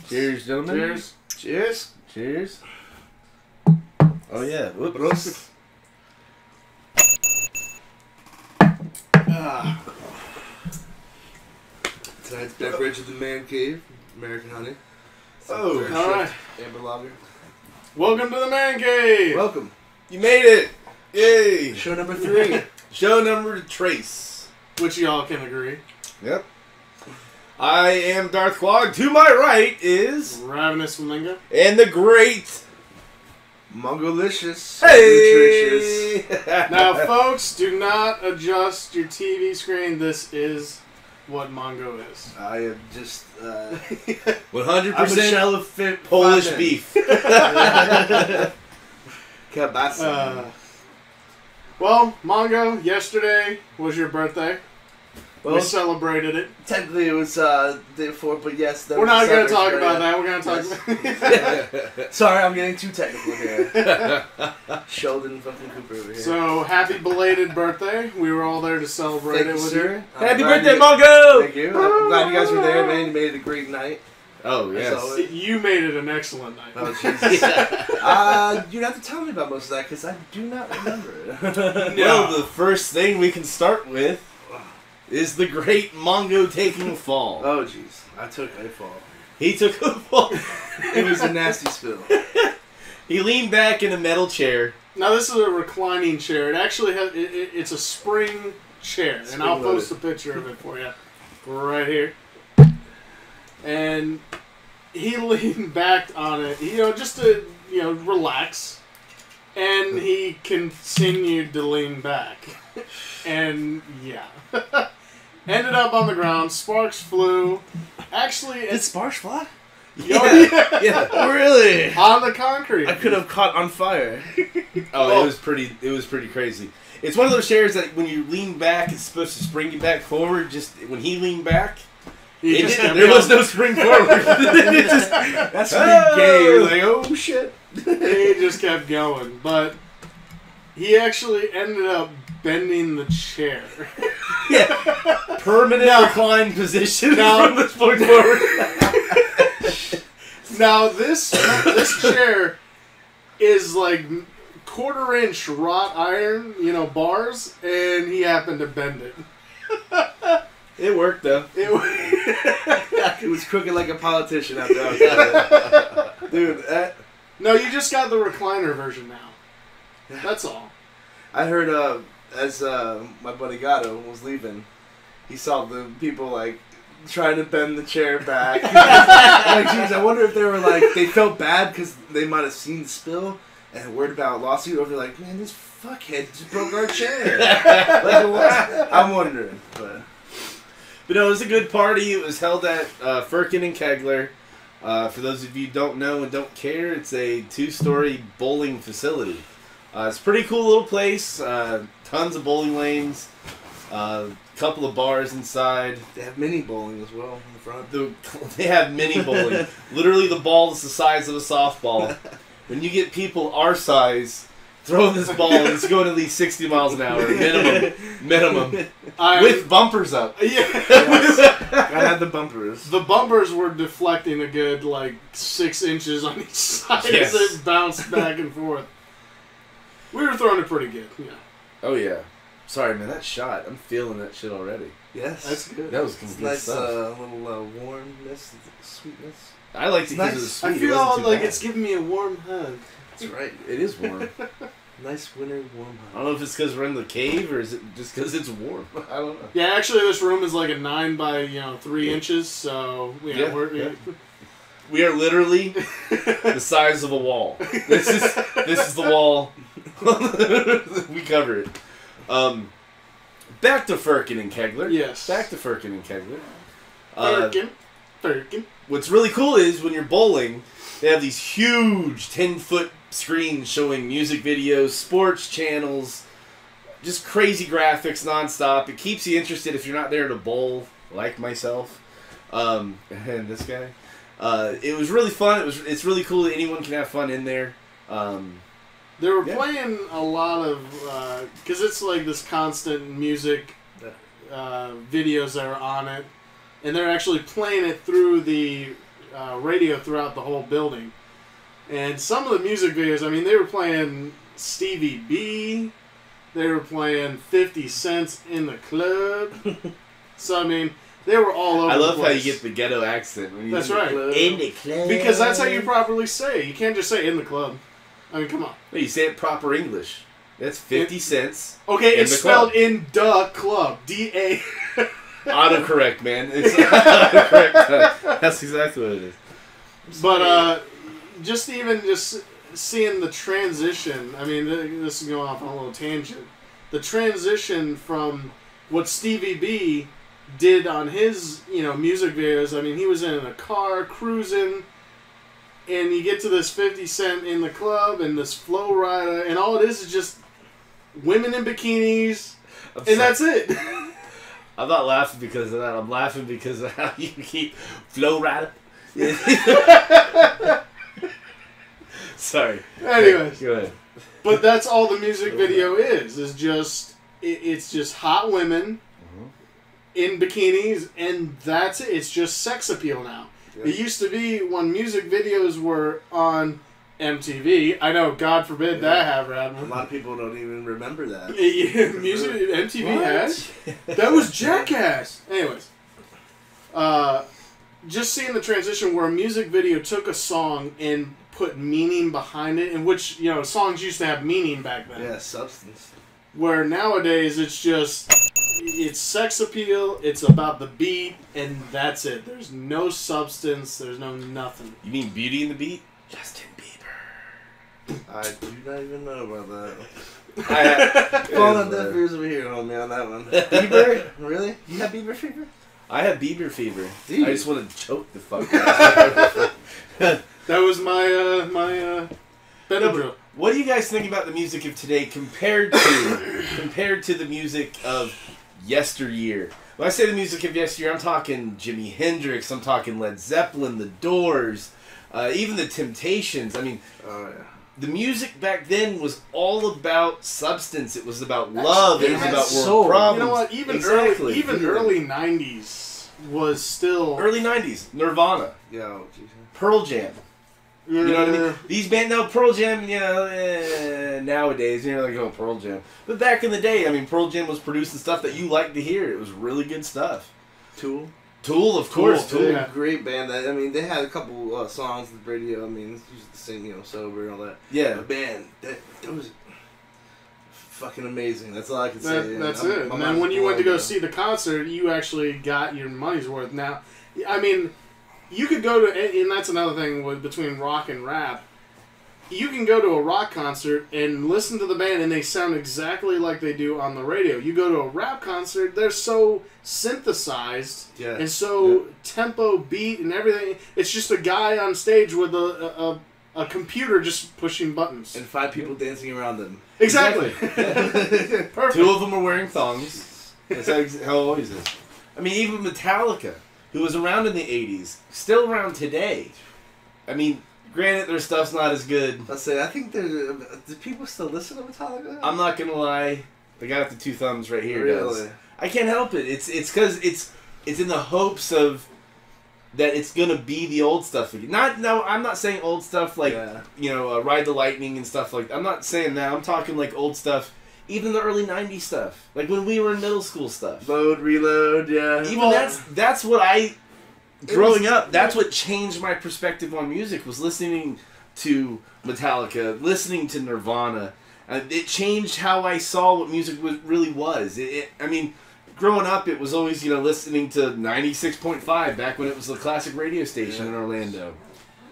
Cheers, gentlemen. Cheers. Cheers. Cheers. Oh yeah. Whoops. Tonight's beverage of the Man Cave, American honey. Oh, alright. Amber lager. Welcome to the Man Cave. Welcome. You made it. Yay. Show number 3. Show number trace. Which y'all can agree. Yep. I am DarthQuag. To my right is RavenusFlamingo. and the great Mongolicious. Hey. Now, folks, do not adjust your TV screen. This is what Mongo is. I am just 100% I'm a shell of fit Polish flatman. beef. Kielbasa. Well, Mongo, yesterday was your birthday. Well, We celebrated it. technically it was day before, but yes. We're not going to talk about that. We're going to talk about Sorry, I'm getting too technical here. Sheldon fucking Cooper over here. So, happy belated birthday. We were all there to celebrate Thank it you, with sir. you. I'm Happy glad birthday, you- Mongo! Thank you. I'm glad you guys were there, man. You made it a great night. Oh, yes. So- You made it an excellent night. Oh, Jesus. You'd have to tell me about most of that because I do not remember it. Well, the first thing we can start with is the great Mongo taking a fall. Oh, jeez. I took a fall. He took a fall. It was a nasty spill. He leaned back in a metal chair. Now, this is a reclining chair. It actually has, it's a spring chair. And I'll post a picture of it for you right here. And he leaned back on it, just to, relax. And he continued to lean back. And, yeah. Ended up on the ground. Sparks flew. Actually, Did sparks fly? Yeah. Really? on the concrete. I could have caught on fire. Oh, it was pretty crazy. It's one of those chairs that when you lean back, it's supposed to spring you back forward. Just when he leaned back, there was no spring forward. That's pretty gay. You're like, oh shit. He just kept going. But he actually ended up bending the chair. Permanent reclined position Now- from this point forward. Now, this chair is like 1/4-inch wrought iron, bars, and he happened to bend it. It worked though. It was crooked like a politician after I was at it. Dude, No, you just got the recliner version now. That's all. I heard as my buddy Gatto was leaving, he saw the people like trying to bend the chair back. Like, geez, I wonder if they were like, they felt bad because they might have seen the spill and worried about a lawsuit, or they're like, man, this fuckhead just broke our chair. Like, what? I'm wondering. But no, it was a good party. It was held at Firkin and Kegler. For those of you who don't know and don't care, it's a 2-story bowling facility. It's a pretty cool little place. Tons of bowling lanes. Couple of bars inside. they have mini bowling as well in the front. They have mini bowling. Literally, the ball is the size of a softball. When you get people our size throwing this ball, it's going at least 60 miles an hour minimum, with bumpers up. I had the bumpers. The bumpers were deflecting a good 6 inches on each side Yes. as it bounced back and forth. We were throwing it pretty good, Oh yeah. Sorry, man. That shot. I'm feeling that shit already. Yes. That's good. That was It's some good nice stuff. little warmness, sweetness. I liked it because nice. it was sweet. I It feel wasn't too like bad. it's giving me a warm hug. That's right. It is warm. Nice winter warm I don't know if it's because we're in the cave or is it just because it's warm. I don't know. Yeah, actually, this room is like a 9 by 3 inches, so Yeah. We are literally the size of a wall. This is the wall. We cover it. Back to Firkin and Kegler. Yes. Back to Firkin and Kegler. Firkin. What's really cool is when you're bowling, they have these huge 10-foot screens showing music videos, sports channels, just crazy graphics nonstop. It keeps you interested if you're not there to bowl, like myself, and this guy. It was really fun. It's really cool that anyone can have fun in there. They were playing a lot of, because it's like this constant music videos that are on it, and they're actually playing it through the radio throughout the whole building. And some of the music videos, I mean, they were playing Stevie B. They were playing 50 Cent's In the Club. So, I mean, they were all over the place. I love how you get the ghetto accent. When you That's right. In the club. Because that's how you properly say it. You can't just say in the club. I mean, come on. No, you say it proper English. That's 50 cents. Okay, it's spelled club. in the club. D-A. Autocorrect, man. It's autocorrect. That's exactly what it is. But, just seeing the transition, I mean, this is going off on a little tangent. The transition from what Stevie B did on his, music videos. I mean, he was in a car cruising, and you get to this 50 Cent In the Club and this Flow Rida, and all it is just women in bikinis, and that's it. I'm not laughing because of that. I'm laughing because of how you keep Flow Rida. Sorry. Anyways, go ahead. But that's all the music video is just it's just hot women in bikinis, and that's it. It's just sex appeal now. Yeah. It used to be when music videos were on MTV. I know, God forbid that have happened. A lot of people don't even remember that. Music MTV had. That was Jackass. Anyways, just seeing the transition where a music video took a song and put meaning behind it, in which, songs used to have meaning back then. Yeah, substance. Where nowadays it's sex appeal, it's about the beat, and that's it. There's no substance, there's no nothing. You mean Beauty and the Beat? Justin Bieber. I do not even know about that. Falling on deaf ears over here, homie, on that one. Bieber? Really? You have Bieber fever? I have Bieber fever. Dude. I just want to choke the fuck out. That was my Benadryl. What do you guys think about the music of today compared to the music of yesteryear? When I say the music of yesteryear, I'm talking Jimi Hendrix, I'm talking Led Zeppelin, The Doors, even the Temptations. I mean, the music back then was all about substance. It was about love. It was about world problems. You know what? Even early 90s was still... Early 90s. Nirvana. Yo, Pearl Jam. You know what I mean? These bands, now Pearl Jam, nowadays, like, oh, Pearl Jam. But back in the day, I mean, Pearl Jam was producing stuff that you liked to hear. It was really good stuff. Tool, of course. Tool. Yeah. Great band. They had a couple songs on the radio. I mean, it's used to sing, sober and all that. Yeah. But man, that was fucking amazing. That's all I can say. That's it. And then when you went to go see the concert, you actually got your money's worth. Now, I mean... You could go to, and that's another thing between rock and rap. You can go to a rock concert and listen to the band, and they sound exactly like they do on the radio. You go to a rap concert, they're so synthesized and so tempo beat and everything. It's just a guy on stage with a computer just pushing buttons. And 5 people dancing around them. Exactly. Perfect. 2 of them are wearing thongs. That's how it always is. I mean, even Metallica, who was around in the 80s, still around today. I mean, granted, their stuff's not as good. Let's say, I think do people still listen to Metallica? I'm not going to lie. The guy with the 2 thumbs right here really? does. I can't help it. It's because it's in the hopes of that it's going to be the old stuff again. I'm not saying old stuff like, Ride the Lightning and stuff like that. I'm not saying that. I'm talking like old stuff. Even the early 90s stuff. Like when we were in middle school stuff. Load, reload, yeah. Even that's what growing up, that's what changed my perspective on music, was listening to Metallica, listening to Nirvana. It changed how I saw what music really was. I mean, growing up, it was always, listening to 96.5 back when it was the classic radio station in Orlando.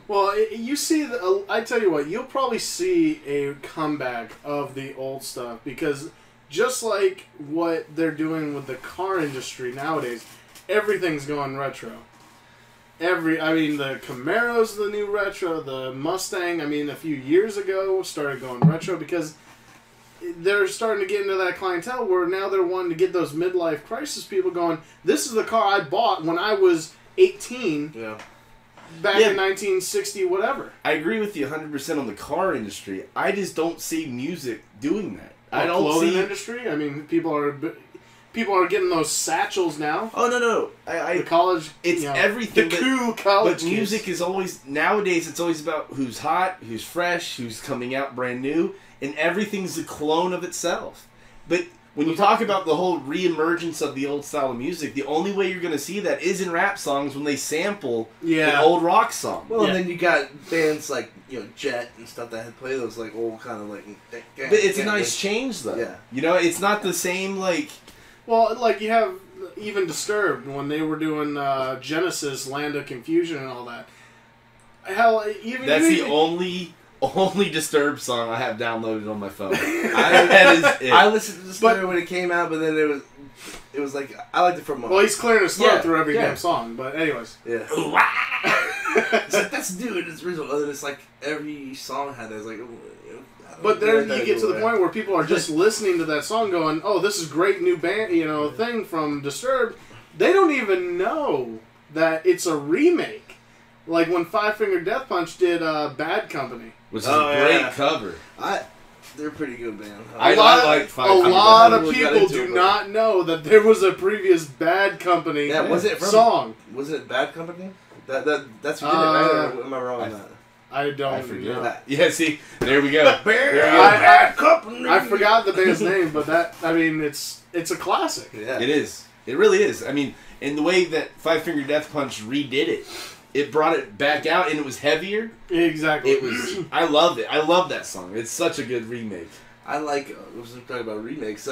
Well, you see, I tell you what, you'll probably see a comeback of the old stuff, because just like what they're doing with the car industry nowadays, everything's going retro. The Camaro's the new retro, the Mustang, a few years ago started going retro, because they're starting to get into that clientele where now they're wanting to get those midlife crisis people going, this is the car I bought when I was 18. Yeah. Back in 1960, whatever. I agree with you 100% on the car industry. I just don't see music doing that. I don't clothing industry. People are. people are getting those satchels now. Oh no! The college, it's everything. The cool college. But music is always nowadays. It's always about who's hot, who's fresh, who's coming out brand new, and everything's a clone of itself. But when you talk about the whole re-emergence of the old style of music, the only way you're going to see that is in rap songs when they sample an old rock song. Well, and then you got bands like Jet and stuff that had played those like old kind of like. But it's a nice change though. Yeah. It's not the same like. Well, like you have even Disturbed when they were doing Genesis, Land of Confusion, and all that. Hell, even that's the only Disturbed song I have downloaded on my phone. That is it. I listened to Disturbed when it came out, but then it was like I liked it for months. Well, he's clearing his throat through every damn song, but anyways. Yeah. It's like that's dude, it's original. And it's like every song had that. It's like. But there you get to the point where people are just listening to that song going, oh, this is great new band, thing from Disturbed. They don't even know that it's a remake. Like when Five Finger Death Punch did Bad Company. Which is a great cover. They're a pretty good band. I like Five Finger. A lot of people do not know that there was a previous Bad Company song. Was it Bad Company? That's who did it, right? Or am I wrong on that? I don't I forget. know. Yeah, see, there we go. Bad Company. I forgot the band's name, but it's a classic. Yeah, it is. It really is. I mean, in the way that Five Finger Death Punch redid it, it brought it back out, and it was heavier. Exactly. It was. I loved it. I love that song. It's such a good remake. I like. I was talking about remakes.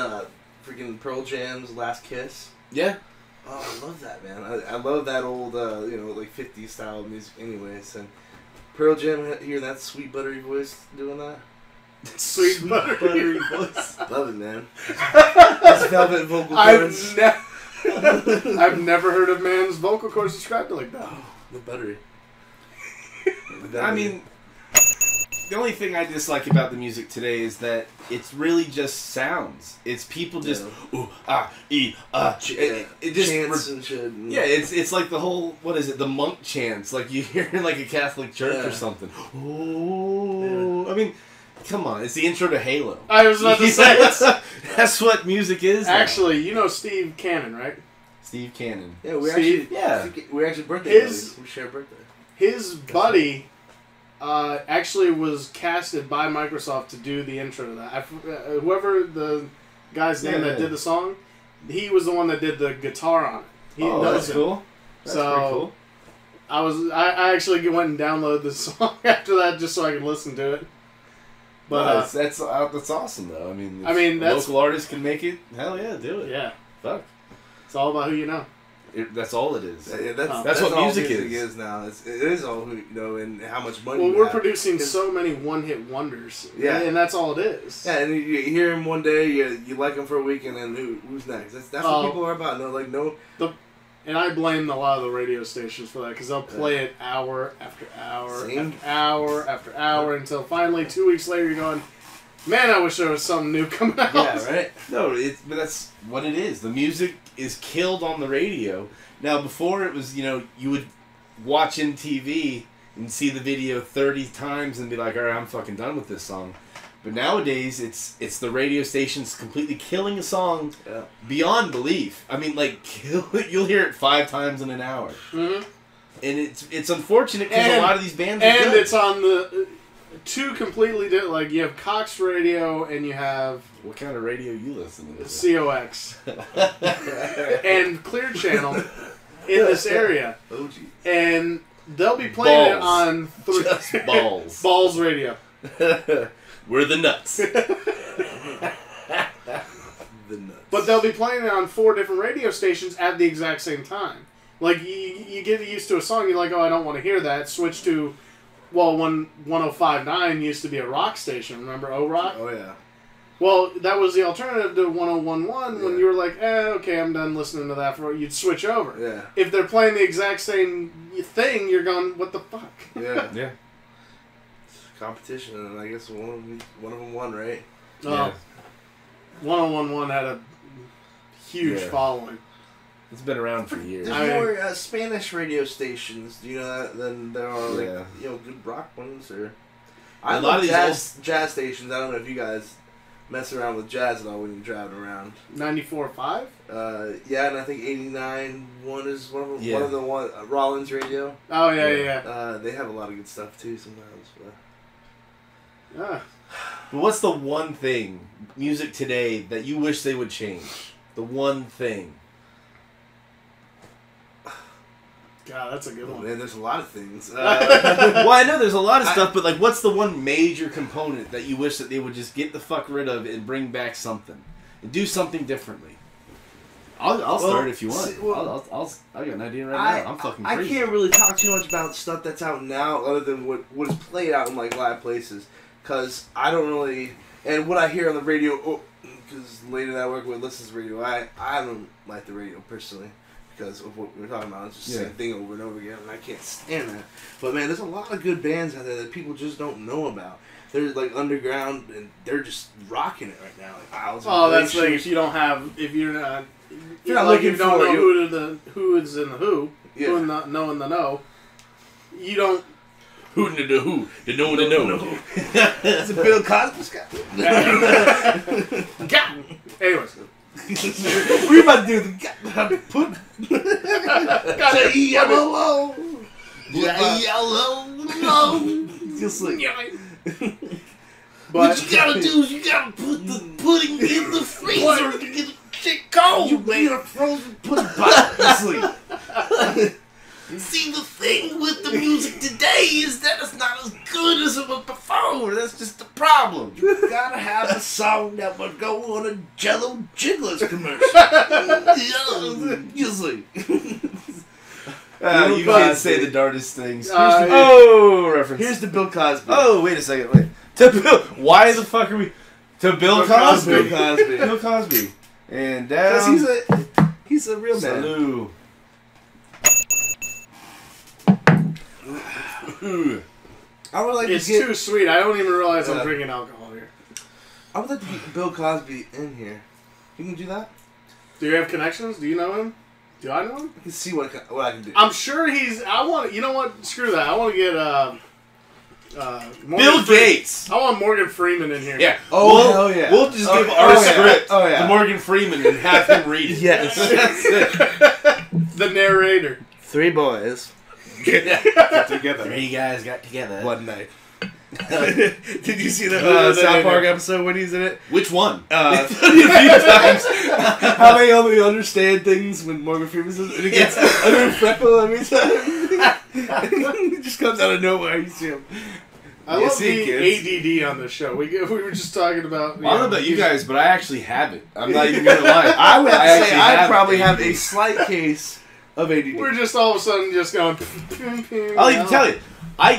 Freaking Pearl Jam's Last Kiss. Yeah. Oh, I love that, man. I love that old, like 50s style music, anyways. And Pearl Jam, hearing that sweet buttery voice doing that. Sweet buttery voice. Love it, man. It's velvet vocal cords. I've never heard a man's vocal cords described like that. Oh, the buttery. I mean, the only thing I dislike about the music today is that it's really just sounds. It's people just ooh ah ee ah. It just chants and shit. Yeah, it's like the whole the monk chants like you hear in like a Catholic church or something. Oh, I mean, come on, it's the intro to Halo. I was about to say that's what music is. Actually, you know Steve Cannon, right? Steve Cannon. Yeah, we're actually birthday buddies. We share a birthday. His buddy actually was casted by Microsoft to do the intro to that. Whoever the guy's name that did the song, he was the one that did the guitar on it. That's cool. That's pretty cool. I actually went and downloaded the song after that just so I could listen to it. But that's awesome though. I mean, local artists can make it. Hell yeah, do it. Yeah. Fuck. It's all about who you know. That's all it is. That's what all music is now. It is all who you know and how much money. Well, we're producing so many one-hit wonders. Yeah, and that's all it is. Yeah, and you hear him one day, you like him for a week, and then who's next? That's what people are about. And I blame a lot of the radio stations for that because they'll play it hour after hour after hour after hour until finally 2 weeks later you're going, man, I wish there was something new coming out. Yeah, right? No, but that's what it is. The music is killed on the radio. Now, before it was, you would watch MTV and see the video 30 times and be like, all right, I'm fucking done with this song. But nowadays, it's the radio stations completely killing a song beyond belief. I mean, like, you'll hear it 5 times in an hour. Mm-hmm. And it's unfortunate because a lot of these bands are good. It's on the... two completely different, like you have Cox Radio and you have... What kind of radio you listen to? COX. And Clear Channel in this area. Oh, geez. And they'll be playing it on... Just balls. Balls Radio. We're the nuts. The nuts. But they'll be playing it on 4 different radio stations at the exact same time. Like, you get used to a song, you're like, oh, I don't want to hear that. Switch to... Well, when 105.9 used to be a rock station, remember O-Rock? Oh, yeah. Well, that was the alternative to 101.1 when you were like, okay, I'm done listening to that. You'd switch over. Yeah. If they're playing the exact same thing, you're going, what the fuck? Yeah. Yeah. Competition, and I guess one of them won, right? Yeah. 101.1 had a huge following. It's been around for years. There's more Spanish radio stations, do you know that, than there are good rock ones or. A lot of these jazz stations. I don't know if you guys mess around with jazz at all when you're driving around. 94.5? Yeah, and I think 89.1 is one of them. Yeah. One of the Rollins radio. Oh, yeah. They have a lot of good stuff too sometimes. But. Yeah. But what's the one thing, music today, that you wish they would change? The one thing. God, that's a good one. Man, there's a lot of things. Well, I know there's a lot of stuff, but like, what's the one major component that you wish that they would just get the fuck rid of and bring back something and do something differently? I'll start if you want. I got an idea right now. I'm fucking crazy. I can't really talk too much about stuff that's out now, other than what is played out in like live places, because I don't really. And what I hear on the radio, because the lady that I work with listens to radio, I don't like the radio personally. Because of what we were talking about, it's just the same thing over and over again, and I can't stand that. But man, there's a lot of good bands out there that people just don't know about. They're like underground, and they're just rocking it right now. Like Isles Oh, that's like if you don't have, if you're not not like looking you don't for know you. who is in the who in the know in the know. You don't. Who in the who? The know in the know. It's a Bill Cosby Scott. God. Anyways. We're about to do the put Yellow. just like what you gotta do is you gotta put the pudding in the freezer to get the shit cold. you made a frozen pudding pot to sleep. See, the thing with the music today is that it's not as good as it was before. That's just the problem. You gotta have a song that would go on a Jello Jigglers commercial. Usually. You can't say the darndest things. Reference. Here's the Bill Cosby. Oh, wait a second. Wait. To Bill. Why the fuck are we? To Bill Cosby. Bill Cosby. Bill Cosby. And down. Because he's a real man. Salute. I would like It's to get, too sweet. I don't even realize I'm drinking alcohol here. I would like to get Bill Cosby in here. You can do that? Do you have connections? Do you know him? Do I know him? I can see what I can do. I'm sure he's. I want. You know what? Screw that. I want to get Bill Gates. I want Morgan Freeman in here. Yeah. Oh, hell yeah. We'll just give our script to Morgan Freeman and have him read it. Yes. That's it. The narrator. 3 boys. Get together. 3 guys got together. One night. Did you see the South Park episode when he's in it? Which one? A few times. How they only understand things when Morgan Freeman says, and he gets a new freckle every time. It just comes out of nowhere. You see him. I love the ADD on this show. We were just talking about. Well, I don't know about you guys, but I actually have it. I'm not even gonna lie. I would say I probably ADD. have a slight case of ADD. We're just all of a sudden just going. I'll even tell you.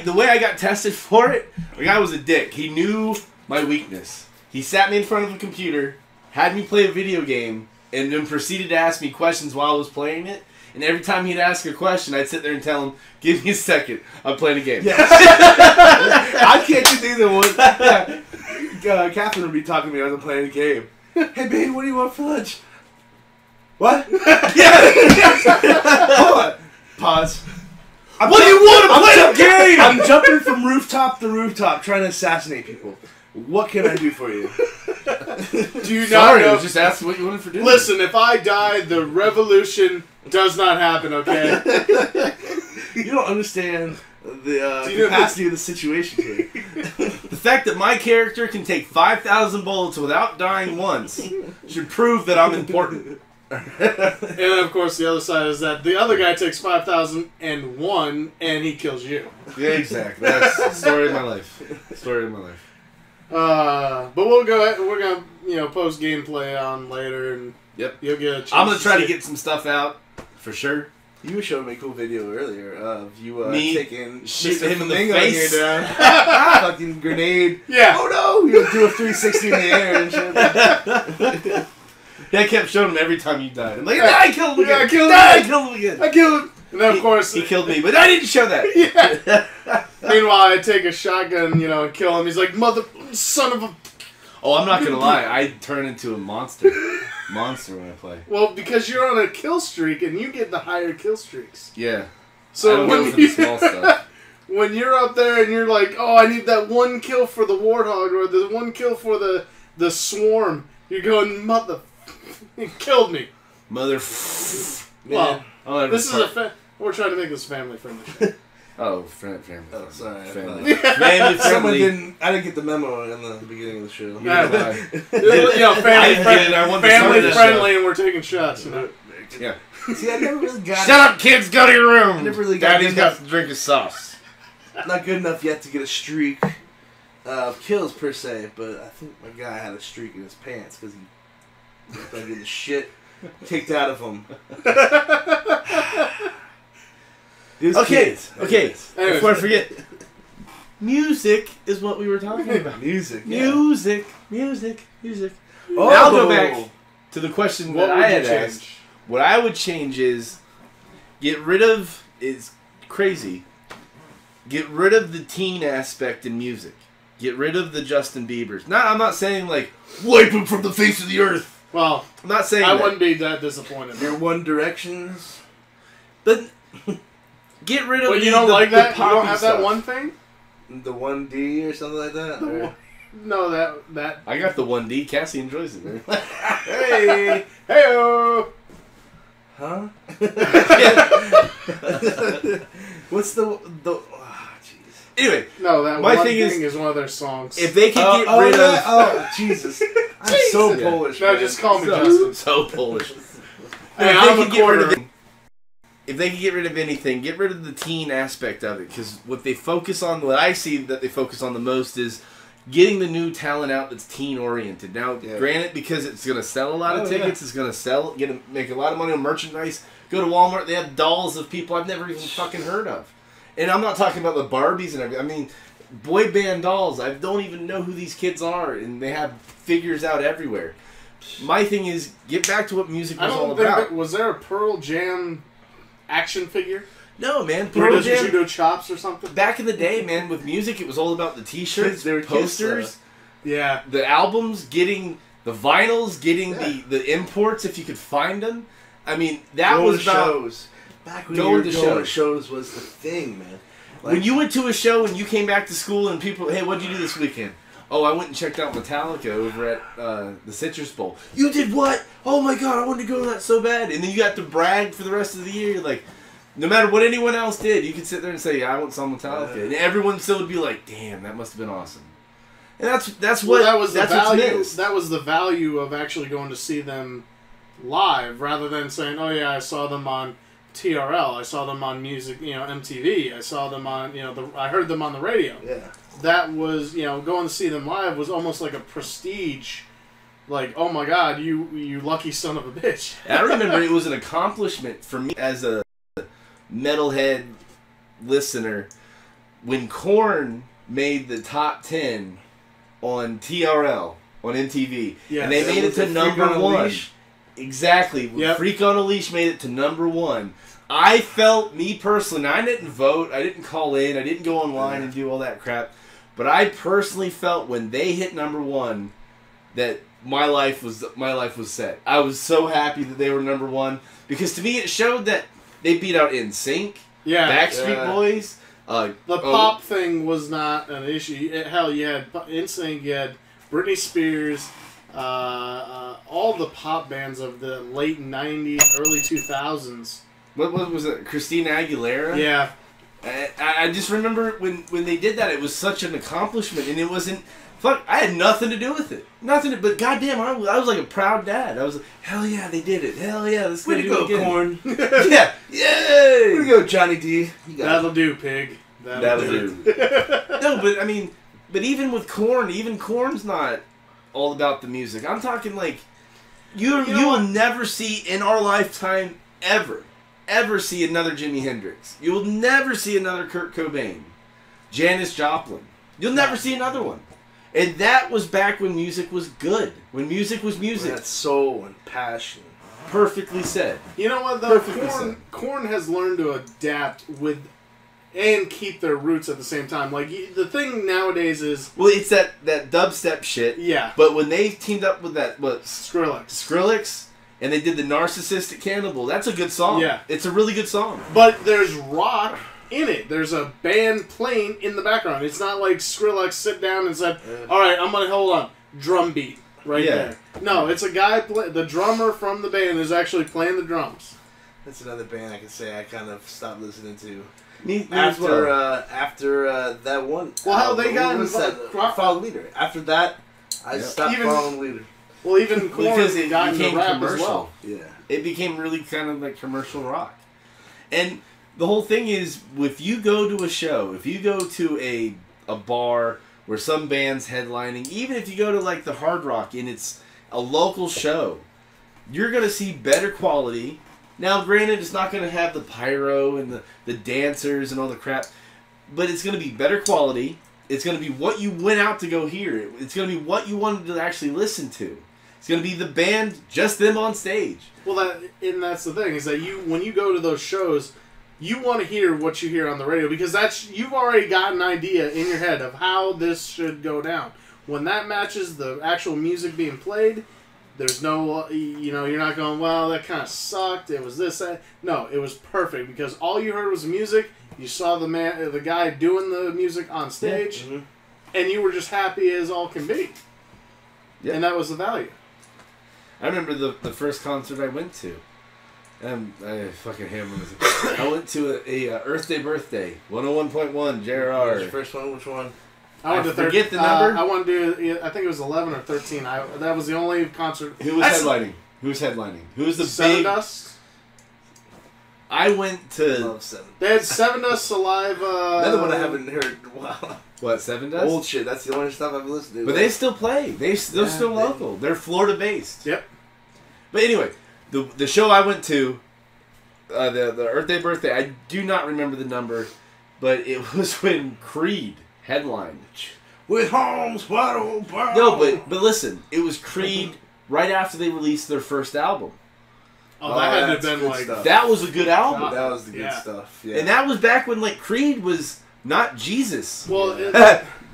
The way I got tested for it, the guy was a dick. He knew my weakness. He sat me in front of a computer, had me play a video game, and then proceeded to ask me questions while I was playing it. And every time he'd ask a question, I'd sit there and tell him, "Give me a second. I'm playing a game." Yes. I can't do either one. Yeah. Catherine would be talking to me as I'm playing a game. Hey, baby, what do you want for lunch? What? Hold on. Pause. What do you want to play a game? I'm jumping from rooftop to rooftop trying to assassinate people. What can I do for you? Do you not Sorry, know? I was just asking what you wanted for dinner. Listen, if I die, the revolution does not happen. Okay. You don't understand the capacity of the situation here. The fact that my character can take 5,000 bullets without dying once should prove that I'm important. And then, of course, the other side is that the other guy takes 5,001 and he kills you. Yeah, exactly. That's the story of my life. Story of my life. But we'll go. We're gonna post gameplay on later, and you'll get a chance. I'm gonna try to get some stuff out for sure. You were showing me a cool video earlier of you Me taking shooting him in the Flamingo face. down. Fucking grenade. Yeah. Oh no! You do a 360 in the air and shit. Yeah, I kept showing him every time you died. I'm like, I killed him again. I killed him I again. killed him again. I killed him. And then, of course, he killed me, but I didn't show that. Yeah. Meanwhile, I take a shotgun, and kill him. He's like, son of a. Oh, I'm not gonna lie. I turn into a monster when I play. Well, because you're on a kill streak, and you get the higher kill streaks. Yeah. So I don't go for the small stuff. When you're up there and you're like, oh, I need that one kill for the warthog or the one kill for the the swarm. You're going, mother... It killed me. Mother... Well, this is we're trying to make this family friendly show. Oh, family. Oh, sorry. Family friendly. Someone didn't... I didn't get the memo in the beginning of the show. Family friendly, and we're taking shots. You know? Yeah. See, I never really got... Shut up, kids! Go to your room! I never really got... Daddy's got to drink his sauce. Not good enough yet to get a streak of kills, per se, but I think my guy had a streak in his pants, because he started getting the shit kicked out of him. Okay. Anyways. Before I forget, music is what we were talking about. Music. Music. Oh. I'll go back to the question What that would I you had change? asked. What I would change is get rid of the teen aspect in music. Get rid of the Justin Biebers. I'm not saying like wipe him from the face of the earth. Well, I'm not saying I that. wouldn't be that disappointed. Your One Directions. But get rid of But you don't like that? You poppy don't have stuff. that one thing? The 1D or something like that? Or... No, that. I got the 1D. Cassie enjoys it, man. Hey! Hey-o! Huh? What's the... Oh, jeez. Anyway, No, that my one thing is one of their songs. if they could get rid of... Oh, Jesus. I'm so Yeah. Polish, No, man. just call me Justin. So Polish. Hey, If I'm they a could get rid quarter. of if they could get rid of anything, get rid of the teen aspect of it. Because what I see that they focus on the most is getting the new talent out that's teen oriented. Now, granted, because it's going to sell a lot of tickets, it's going to make a lot of money on merchandise. Go to Walmart, they have dolls of people I've never even fucking heard of. And I'm not talking about the Barbies and everything. I mean, boy band dolls. I don't even know who these kids are, and they have figures out everywhere. My thing is, get back to what music was all about. Was there a Pearl Jam action figure? No, man. Who Pearl does Jam. judo chops or something? Back in the day, man, with music, it was all about the T-shirts, They were posters, Yeah. the albums, getting the vinyls, getting the imports if you could find them. I mean, that Going was to about shows. Back when going to going to shows. shows was the thing, man. Like, when you went to a show and you came back to school and people, hey, what'd you do this weekend? Oh, I went and checked out Metallica over at the Citrus Bowl. You did what? Oh my God, I wanted to go to that so bad. And then you got to brag for the rest of the year. You're like, no matter what anyone else did, you could sit there and say, yeah, I went and saw Metallica. And everyone still would be like, damn, that must have been awesome. And that's what that was the that's what's value. missed. That was the value of actually going to see them live, rather than saying, "Oh yeah, I saw them on TRL. I saw them on music, MTV. I saw them on, I heard them on the radio." Yeah. That was, going to see them live was almost like a prestige. Like, oh my God, you lucky son of a bitch. I remember it was an accomplishment for me as a metalhead listener when Korn made the top 10 on TRL on MTV, Yeah, and they made it to number one. Exactly, Yep. Freak on a Leash made it to number one. I felt, me personally, now I didn't vote, I didn't call in, I didn't go online and do all that crap, but I personally felt when they hit number one that my life was set. I was so happy that they were number one because to me it showed that they beat out NSYNC, Yeah. Backstreet Boys. The pop thing was not an issue. Hell, you had NSYNC, you had Britney Spears, all the pop bands of the late 90s, early 2000s. What was it? Christina Aguilera? Yeah. I just remember when they did that, it was such an accomplishment, and it wasn't... Fuck, I had nothing to do with it. But goddamn, I was like a proud dad. I was like, hell yeah, they did it. Hell yeah, let's Way to go, Korn. Yeah, yay! Way to go, Johnny D. That'll do, pig. That'll do. No, but I mean, even with Korn, even Korn's not all about the music. I'm talking like, you will never see in our lifetime ever see another Jimi Hendrix. You will never see another Kurt Cobain. Janis Joplin. You'll never see another one. And that was back when music was good. When music was music. That soul and passion. Perfectly said. You know what, though? Perfectly Korn has learned to adapt with and keep their roots at the same time. Like, the thing nowadays is... Well, it's that dubstep shit. Yeah. But when they teamed up with that, Skrillex, and they did the Narcissistic Cannibal, that's a good song. Yeah. It's a really good song. But there's rock in it. There's a band playing in the background. It's not like Skrillex sit down and said, all right, I'm going to hold on. Drum beat. right there. No, it's a guy. The drummer from the band is actually playing the drums. That's another band I can say I kind of stopped listening to. After that one. Well, how they got Follow the Leader. After that, I stopped following the Leader. Well, even because it got became rap commercial. As well. Yeah, it became really kind of like commercial rock. And the whole thing is, if you go to a show, if you go to a bar where some band's headlining, even if you go to like the Hard Rock and it's a local show, you're going to see better quality. Now, granted, it's not going to have the pyro and the dancers and all the crap, but it's going to be better quality. It's going to be what you went out to go hear. It's going to be what you wanted to actually listen to. It's going to be the band, just them on stage. Well, that's the thing, is that when you go to those shows, you want to hear what you hear on the radio, because you've already got an idea in your head of how this should go down. When that matches the actual music being played, there's no, you're not going, well, that kind of sucked, it was this, that. No, it was perfect, because all you heard was music, you saw the guy doing the music on stage, and you were just happy as all can be. Yeah. And that was the value. I remember the first concert I went to. I fucking hammered it. I went to a Earth Day Birthday, 101.1, JRR. What was your first one? Which one? I forget the number. I want to do, I think it was 11 or 13. That was the only concert. Who was headlining? Who's headlining? Who's the Seven Dust? I went to... Love Seven. They had Seven Dust, Saliva... Another one I haven't heard in a while. What, Seven Dust? Old shit. That's the only stuff I've listened to. But they still play. They're still local. They're Florida-based. Yep. But anyway, the show I went to, the Earth Day Birthday, I do not remember the number, but it was when Creed headlined. With Holmes, wide open. No, but listen, it was Creed right after they released their first album. Oh, that had to have been like... Stuff. That was a good album. That was the good stuff. Yeah. And that was back when like Creed was not Jesus. Well,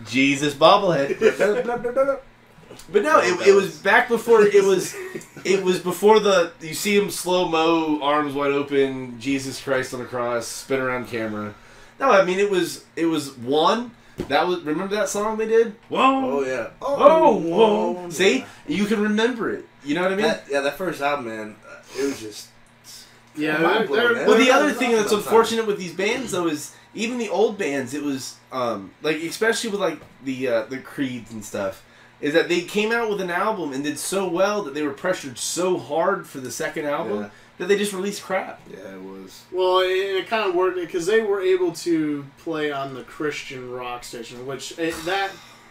Jesus bobblehead. But no, it was back before it was before you see him slow mo, arms wide open, Jesus Christ on the cross, spin around camera. No, I mean it was one. That was, remember that song they did? Whoa! Oh yeah! Whoa! See, you can remember it. You know what I mean? That first album, man, it was just well, the other thing that's unfortunate with these bands though is even the old bands. It was like especially with like the Creeds and stuff. Is that they came out with an album and did so well that they were pressured so hard for the second album that they just released crap. Yeah, it was. Well, it kind of worked because they were able to play on the Christian rock station, which I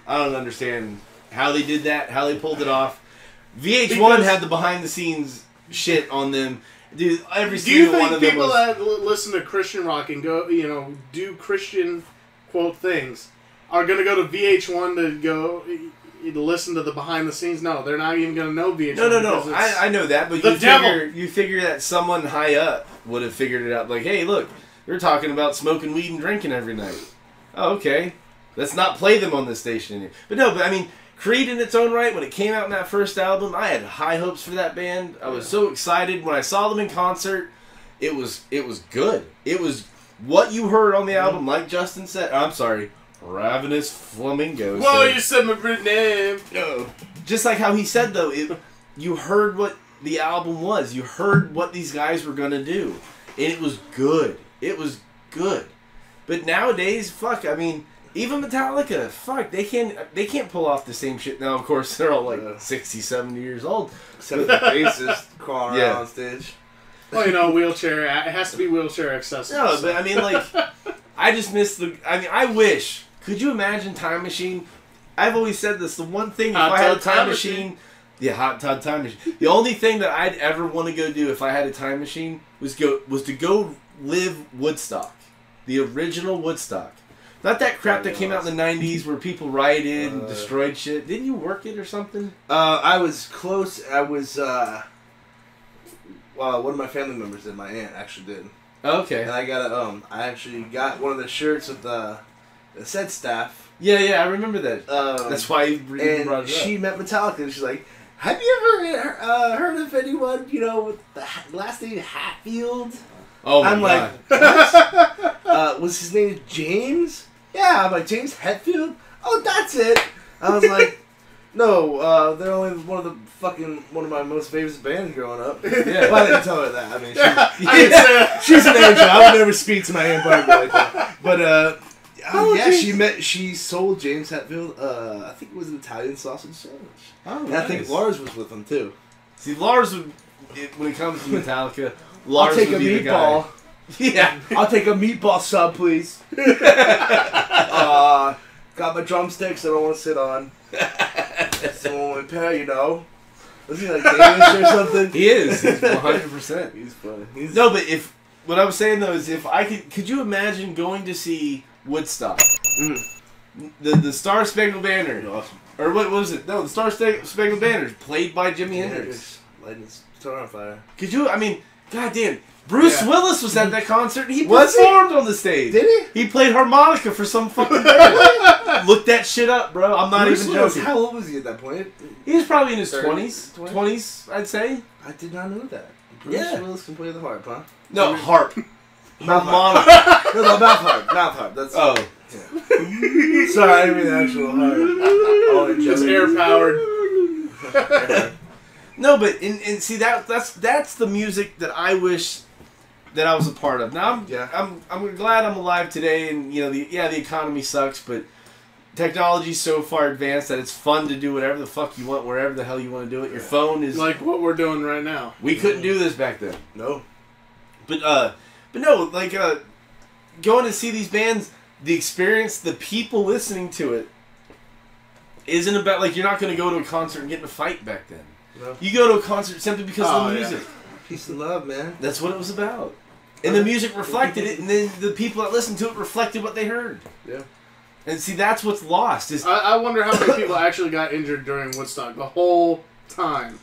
don't understand how they did that, how they pulled it off. VH1 had the behind the scenes shit on them. Dude, every single one of them. Do you think people that listen to Christian rock and go, do Christian quote things are going to go to VH1 to go to listen to the behind the scenes? No, they're not even going to know VH1. No. I know that, but you figure that someone high up would have figured it out. Like, hey, look, they're talking about smoking weed and drinking every night. Oh, okay. Let's not play them on this station anymore. But I mean, Creed in its own right, when it came out in that first album, I had high hopes for that band. I was so excited. When I saw them in concert, it was good. It was what you heard on the album, like Justin said. I'm sorry. RavenusFlamingo. Whoa, you said my name. No. Just like how he said, though, you heard what the album was. You heard what these guys were going to do. And it was good. It was good. But nowadays, fuck, I mean, even Metallica, fuck, they can't pull off the same shit. Now, of course, they're all like 60, 70 years old. Except for the bassist crawling around on stage. Well, wheelchair, it has to be wheelchair accessible. No, but I mean, like, I just miss I wish. Could you imagine Time Machine? I've always said this. The one thing, if I had a time machine... Yeah, Hot Tub Time Machine. The only thing that I'd ever want to go do if I had a time machine was to go live Woodstock. The original Woodstock. Not that crap that came out in the 90s where people rioted and destroyed shit. Didn't you work it or something? I was close. I was... one of my family members did. My aunt actually did. Okay. And I got I actually got one of the shirts with the said staff. Yeah, I remember that. That's why you brought it up. She met Metallica, and she's like, "Have you ever heard of anyone, with the last name Hatfield?" Oh my God. What? Was his name James? Yeah, I'm like, James Hetfield? Oh, that's it. I was like, No, they're only one of my most famous bands growing up. Yeah. Well, I didn't tell her that. I mean, She's an angel. I would never speak to my Aunt Barbie like that. But she sold James Hetfield. I think it was an Italian sausage sandwich. Oh, and nice. I think Lars was with them too. See, Lars would, when it comes to Metallica, Lars I'll take would a be meatball. The guy. Yeah. I'll take a meatball sub, please. Got my drumsticks I don't want to sit on. Someone with pair, you know. Was he like Danish or something? He is. He's 100%. He's funny. No, but what I was saying though is if I could you imagine going to see Woodstock? The Star Spangled Banner. Awesome. Or what was it? No, the Star Spangled Banner played by Jimi Hendrix. Lighting his guitar on fire. Could you? I mean, goddamn. Bruce Willis was at that concert. And he Was he? performed on the stage. Did he? He played harmonica for some fucking band. Look that shit up, bro. I'm not Bruce even Willis, joking. how old was he at that point? He was probably in his 30s? 20s, I'd say. I did not know that. Bruce Yeah. Willis can play the harp, huh? No, harp. Mouth Harmonica. harp. No, mouth harp. Mouth harp. That's. Oh. Yeah. Sorry, I didn't mean the actual harp. Oh, It's air powered. No, but and see that's the music that I wish that I was a part of. Now I'm glad I'm alive today, and you know the economy sucks, but technology's so far advanced that it's fun to do whatever the fuck you want, wherever the hell you want to do it. Your phone is Like what we're doing right now. We couldn't do this back then. No. But no, like going to see these bands, the experience, the people listening to it isn't about like you're not going to go to a concert and get in a fight back then. No. You go to a concert simply because of the music. Peace and love, man. That's what it was about. And the music reflected it, and then the people that listened to it reflected what they heard. Yeah. And see, that's what's lost. Is I wonder how many people actually got injured during Woodstock the whole time.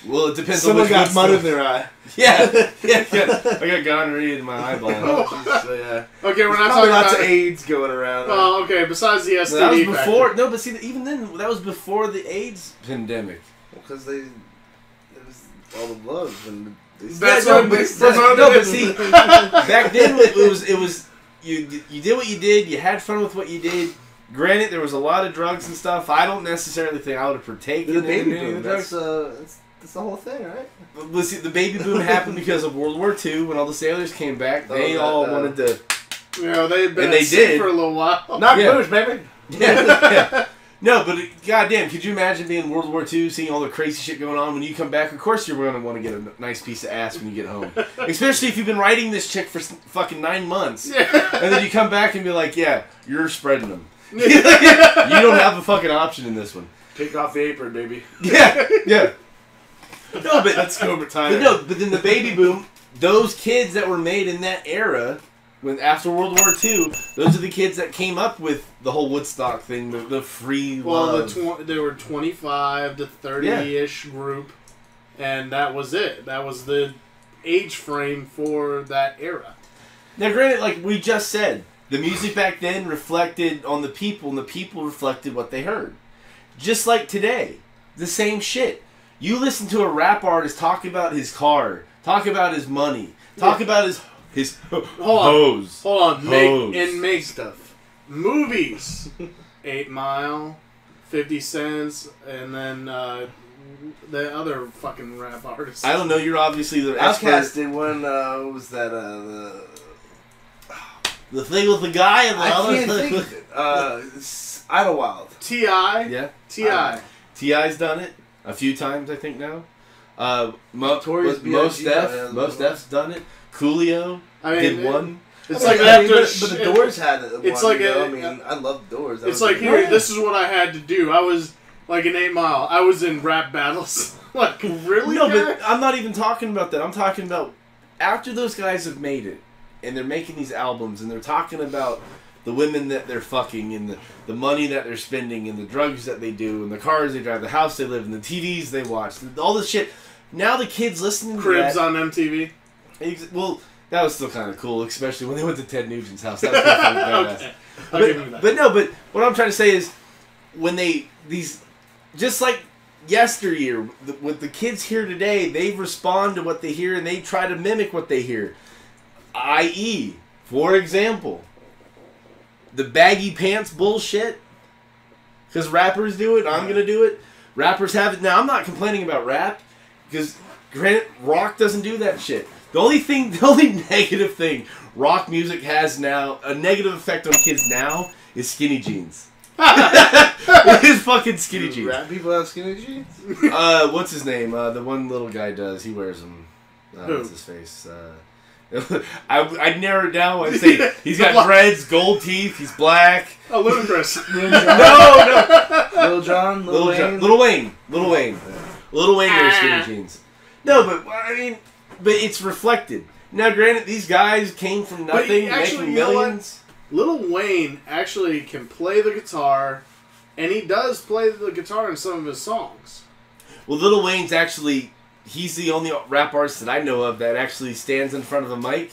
Well, it depends Someone on got which mud in Woodstock. their eye. Yeah. I got gonorrhea in my eyeball. So, yeah. Okay, we're not Probably talking lots about of AIDS going around. Oh, okay. Besides the STD That was before. factor. No, but see, even then, that was before the AIDS pandemic. Because it was all the love and That's no, what but, makes no, but see, back then it was you did what you did. You had fun with what you did. Granted, there was a lot of drugs and stuff. I don't necessarily think I would have partaken the in baby any boom. of the drugs. That's the whole thing, right? Well, see, the baby boom happened because of World War II when all the sailors came back. They all wanted to. You know, they've been And they at sea did. for a little while. Not Yeah. booze, baby. Yeah. No, but goddamn, could you imagine being in World War II, seeing all the crazy shit going on when you come back? Of course, you're going to want to get a nice piece of ass when you get home, especially if you've been writing this chick for fucking 9 months, Yeah. and then you come back and be like, "Yeah, you're spreading them. You don't have a fucking option in this one." Take off the apron, baby. Yeah, yeah. No, but That's Cobra time. But no, but then the baby boom, those kids that were made in that era, when after World War II, those are the kids that came up with the whole Woodstock thing, the free Well, love. they were 25 to 30-ish group, and that was it. That was the age frame for that era. Now, granted, like we just said, the music back then reflected on the people, and the people reflected what they heard. Just like today, the same shit. You listen to a rap artist talk about his car, talk about his money, talk about his hose. Hold on. Hose. Make stuff. Movies. 8 Mile, 50 Cents, and then the other fucking rap artists. I don't know. You're obviously the Outkast expert. did one. What was that? The thing with the guy and the I other can't thing. think of it. Idlewild. T.I. Yeah. T.I. T.I.'s done it a few times, I think now. Notorious Most B.I.G. Most Def's done it. Coolio I mean, did one. It's I like mean, after. but the Doors had it. It's one, like you know? a- I mean, I love the Doors. That It's was like a- here. This is what I had to do. I was like an 8 Mile. I was in rap battles. Like really? No, guy? but I'm not even talking about that. I'm talking about after those guys have made it, and they're making these albums, and they're talking about the women that they're fucking, and the money that they're spending, and the drugs that they do, and the cars they drive, the house they live in, the TVs they watch, all this shit. Now the kids listening to Cribs that, on MTV. well, that was still kind of cool, especially when they went to Ted Nugent's house. That was pretty fucking badass. Okay. I'll give you that. But no, but what I'm trying to say is when just like yesteryear, with the kids here today, they respond to what they hear and they try to mimic what they hear. I.e., for example, the baggy pants bullshit. because rappers do it. I'm gonna do it. Rappers have it. Now I'm not complaining about rap because granted, rock doesn't do that shit. The only negative thing rock music has now, a negative effect on kids now, is skinny jeans. It is fucking skinny jeans. Rap people have skinny jeans? What's his name? The one little guy does. He wears them. What's his face? I'd narrow it down. I'd say he's got dreads, gold teeth, he's black. Oh, Ludacris. No. Lil Jon? Lil Wayne? Lil Wayne. Lil Wayne. Lil Wayne wears skinny jeans. No, but I mean, but it's reflected. Now, granted, these guys came from nothing, making millions. Lil Wayne actually can play the guitar, and he does play the guitar in some of his songs. Well, Lil Wayne's actually, he's the only rap artist that I know of that actually stands in front of a mic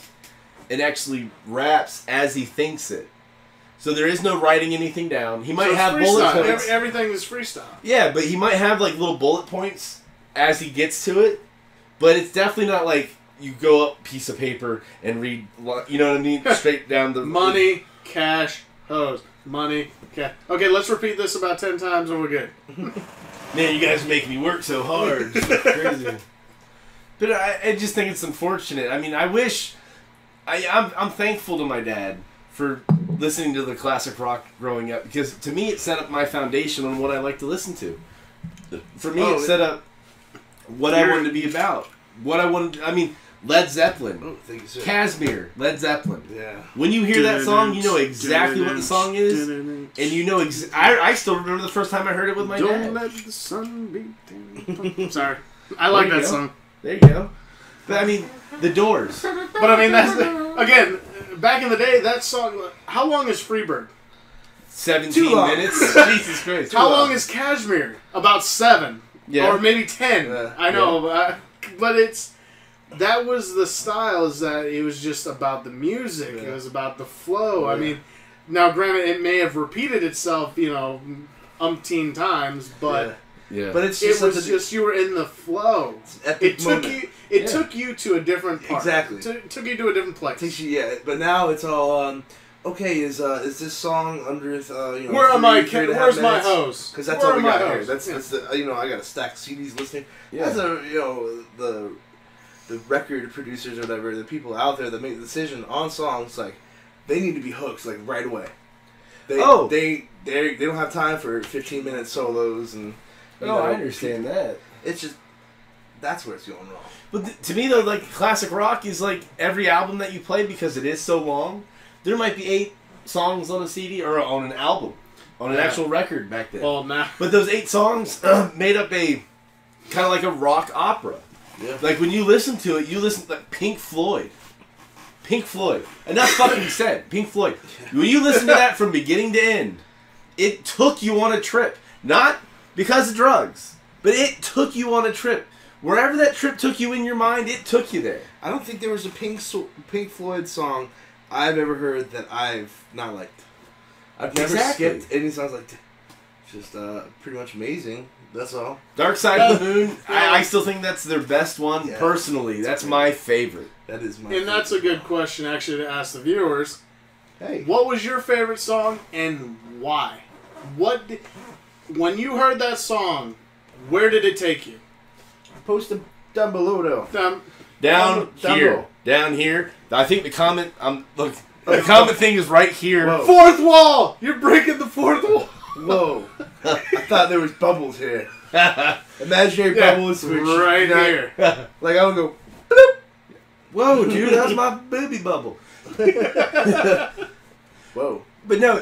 and actually raps as he thinks it. So there is no writing anything down. He might have bullet points. Everything is freestyle. Yeah, but he might have like little bullet points as he gets to it. But it's definitely not like you go up piece of paper and read, you know what I mean? Straight down the... Money, cash, hose. Money, cash. Okay, let's repeat this about 10 times and we're good. Man, you guys are making me work so hard. It's crazy. But I just think it's unfortunate. I mean, I wish... I'm thankful to my dad for listening to the classic rock growing up, because to me it set up my foundation on what I like to listen to. For me, it set up what I wanted to be about. What I wanted... I mean... Led Zeppelin, Casimir, Led Zeppelin. Yeah. When you hear that song, you know exactly what the song is, and you know. I still remember the first time I heard it with my dad. Don't let the sun beat down. Sorry, I like that song. There you go. But I mean, The Doors. But I mean, that's again back in the day. That song. How long is Freebird? 17 minutes. Jesus Christ. How long is Kashmir? About 7. Yeah. Or maybe 10. I know, but it's. That was the style, is that it was just about the music. It was about the flow. I mean, now granted, it may have repeated itself, umpteen times, but but it's just it was just you were in the flow. It took you to a different part. Exactly. It took you to a different place. But now it's all okay. Is this song under Where am I? Where's my hose? Because that's all we got here. That's the I got a stack of CDs listening. Yeah. That's the record producers or whatever, the people out there that make the decision on songs, like, they need to be hooked, like, right away. They don't have time for 15-minute solos and... I understand that. It's just... That's where it's going wrong. But to me, though, like, classic rock is, like, every album that you play, because it is so long, there might be 8 songs on a CD, or on an album, on an actual record back then. Well, nah. But those 8 songs made up a... kind of like a rock opera. Yeah. Like, when you listen to it, you listen to like Pink Floyd. Pink Floyd. And that's fucking said. Pink Floyd. When you listen to that from beginning to end, it took you on a trip. Not because of drugs, but it took you on a trip. Wherever that trip took you in your mind, it took you there. I don't think there was a Pink Floyd song I've ever heard that I've not liked. I've never skipped any songs like that. Just pretty much amazing. That's all. Dark Side of the Moon, I still think that's their best one, personally. That's my favorite. That is my favorite. And that's a good question, actually, to ask the viewers. Hey. What was your favorite song, and why? When you heard that song, where did it take you? Post them down below, though. Down here. I think the comment, look, the comment thing is right here. Whoa. Fourth wall! You're breaking the fourth wall! Whoa. I thought there was bubbles here. Imaginary bubbles. Right here. Like, I would go, bloop. Whoa, dude, that was my booby bubble. Whoa. But no,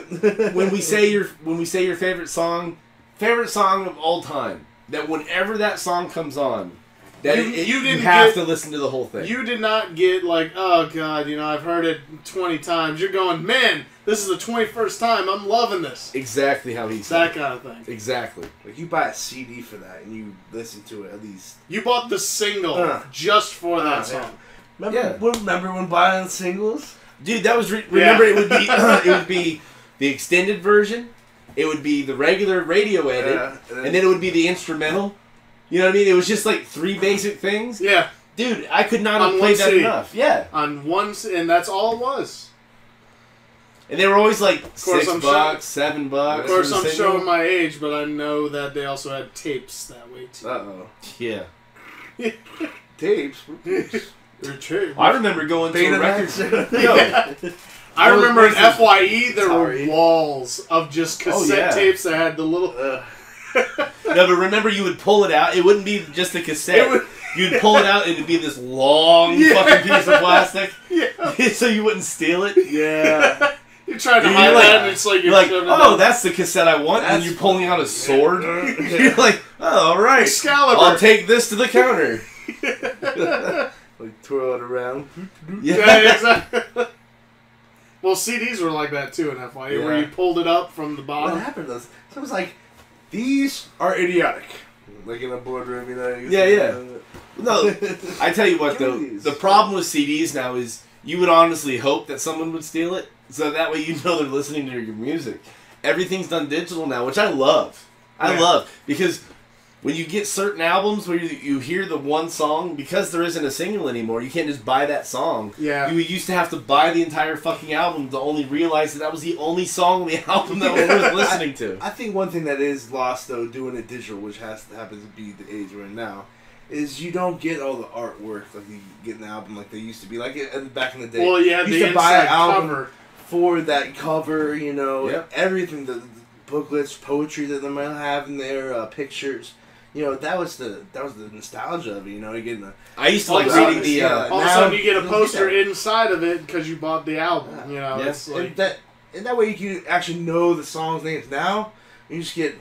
when we say your favorite song of all time, that whenever that song comes on, that you have to listen to the whole thing. You did not get like, oh God, I've heard it 20 times. You're going, man, this is the 21st time. I'm loving this. Exactly how he said. That kind of thing. Exactly. Like, you buy a CD for that and you listen to it at least. You bought the single just for that song. Remember when buying singles? Dude, that was remember it would be the extended version, it would be the regular radio edit, and then it would be the instrumental. You know what I mean? It was just like 3 basic things. Yeah. Dude, I could not have played that enough. Yeah. On one, and that's all it was. And they were always like course, $6, $7. Of course, I'm single. showing my age, but I know that they also had tapes that way too. Uh-oh. Yeah. Tapes? I remember going to a record. Yo, I remember in Versus FYE there Atari. were walls of just cassette tapes that had the little. no, but remember you would pull it out. It wouldn't be just a cassette. You'd pull it out and it'd be this long fucking piece of plastic. Yeah. So you wouldn't steal it. Yeah. You're trying to And hide you're like- that, and it's like You're like, oh, that's the cassette I want. And That's you're pulling out a sword. Yeah. You're like, oh, all right. Excalibur. I'll take this to the counter. Like, twirl it around. Yeah, exactly. Well, CDs were like that too in FYE, where Yeah. you pulled it up from the What bottom. happened to those? So it was like, these are idiotic. Like in a boardroom, you know? Yeah. No, I tell you what, Give though. me these. The problem with CDs now is you would honestly hope that someone would steal it. So that way you know they're listening to your music. Everything's done digital now, which I love. I love. Because when you get certain albums where you hear the one song, because there isn't a single anymore, you can't just buy that song. Yeah. You used to have to buy the entire fucking album to only realize that was the only song on the album that was worth listening to. I think one thing that is lost, though, doing it digital, which happens to be the age we're in now, is you don't get all the artwork like you get in the album like they used to be. Like back in the day. Well, yeah, you the used to buy an inside album cover. for that cover, you know, Yep. everything, the booklets, poetry that they might have in there, pictures. You know, that was the nostalgia of it, you know, you're getting the... I used to All like of a reading the... All of a now sudden, you get you a don't poster get inside of it because you bought the album. You know, Yeah. it's like And that way you can actually know the song's names. Now, you just get,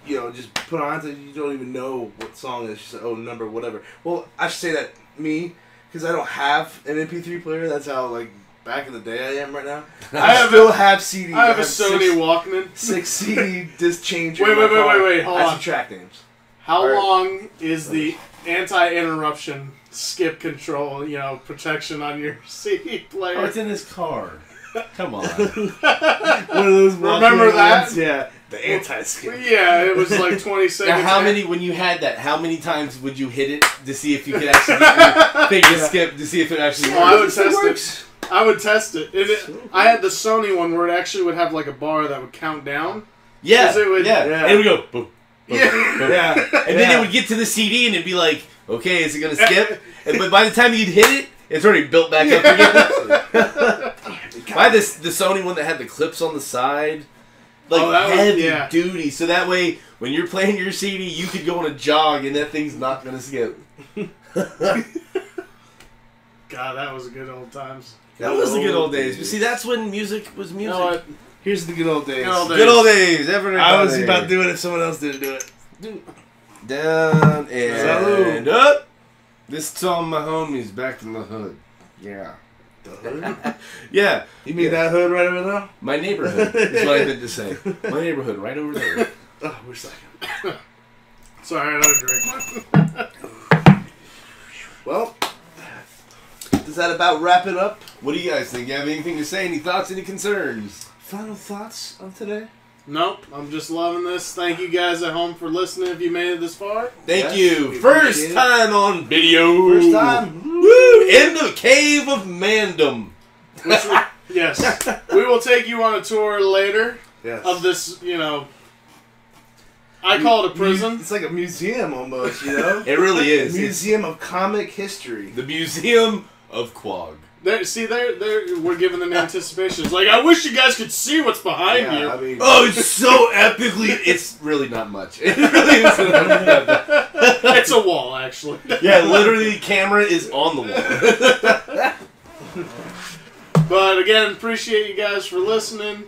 you know, just put on it, you don't even know what song it is. Just, oh, number, whatever. Well, I should say that me, because I don't have an MP3 player. That's how, like, back in the day I am right now. I still have CDs. I have a Sony Walkman. 6 CD disc changer. Wait, in my wait, wait, car. wait, hold I have on. some track names. How Alright. long is the anti-interruption skip control, you know, protection on your CD player? Oh, it's in his car. Come on. One of those Remember Walkman that? ones? Yeah. The anti-skip. Yeah, it was like 20 seconds. Now, how many, when you had that, how many times would you hit it to see if you could actually get your thing to skip, to see if it actually Oh, I would works? test it. I would test it. I had the Sony one where it actually would have like a bar that would count down. Yeah, 'Cause it would- yeah. Yeah. And it would go, boom, boom, Yeah. boom. Yeah. And then it would get to the CD and it'd be like, okay, is it going to skip? But by the time you'd hit it, it's already built back up again. Buy the Sony one that had the clips on the side. Like, Oh, that was- heavy yeah. duty. So that way, when you're playing your CD, you could go on a jog and that thing's not going to skip. God, that was a good old times. That was the good old days. But see, that's when music was You music. know what? Here's the good old days. Good old days. Good old days. Everybody. I was about to do it if someone else didn't do it. Down and Salud. up. This to all my homies back in the hood. Yeah. The hood? Yeah. You mean that hood right over there? My neighborhood is what I meant to say. My neighborhood right over there. Oh, we're second. Sorry, another drink. Well, does that about wrap it up? What do you guys think? You have anything to say? Any thoughts? Any concerns? Final thoughts of today? Nope, I'm just loving this. Thank you guys at home for listening if you made it this far. Thank Yes, you. we First appreciate it. time on video. First time. Woo! In the cave of Mandom. Yes. We will take you on a tour later Yes. of this, you know, I call it a prison. It's like a museum almost, you know? It really is. It's Museum of comic history. the Museum of Quag. There, see, we're giving them anticipation. It's like, I wish you guys could see what's behind Yeah, you. I mean, Oh, it's so epically. It's really not much. It really isn't. It's a wall, actually. Yeah, literally, the camera is on the wall. But again, appreciate you guys for listening.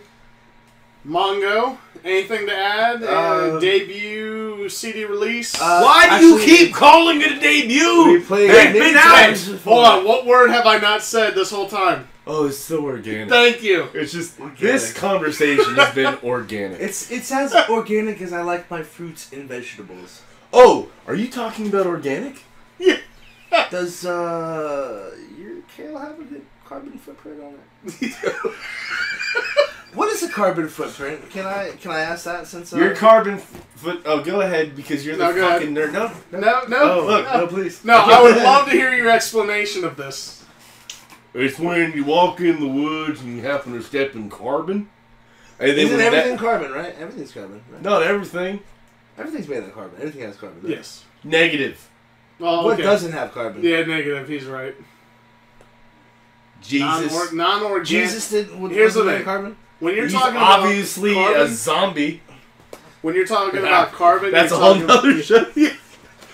Mongo, anything to add? Debut CD release? Why do you actually, keep calling it a debut? we played It's it many been out. times before. Hold on, what word have I not said this whole time? Oh, it's so organic. Thank you. It's just Organic. this conversation has been organic. It's as organic as I like my fruits and vegetables. Oh, are you talking about organic? Does your kale have a good carbon footprint on it? What is a carbon footprint? Can I ask that since Your carbon foot. Oh, go ahead because you're the No, go ahead. fucking nerd. No, No, no, Oh, look, no. no, please. No, I would love to hear your explanation of this. It's when you walk in the woods and you happen to step in carbon. And then Isn't everything carbon, right? Everything's carbon, right? Not everything. Everything's made of carbon. Everything has carbon. Right? Yes. Negative. Oh, What okay. doesn't have carbon? Yeah, negative. He's right. Jesus. Non-organic. Jesus Here's the wasn't thing. Carbon? When you're He's talking about obviously carbon, a zombie. when you're talking about carbon, That's a you're whole talking nother show.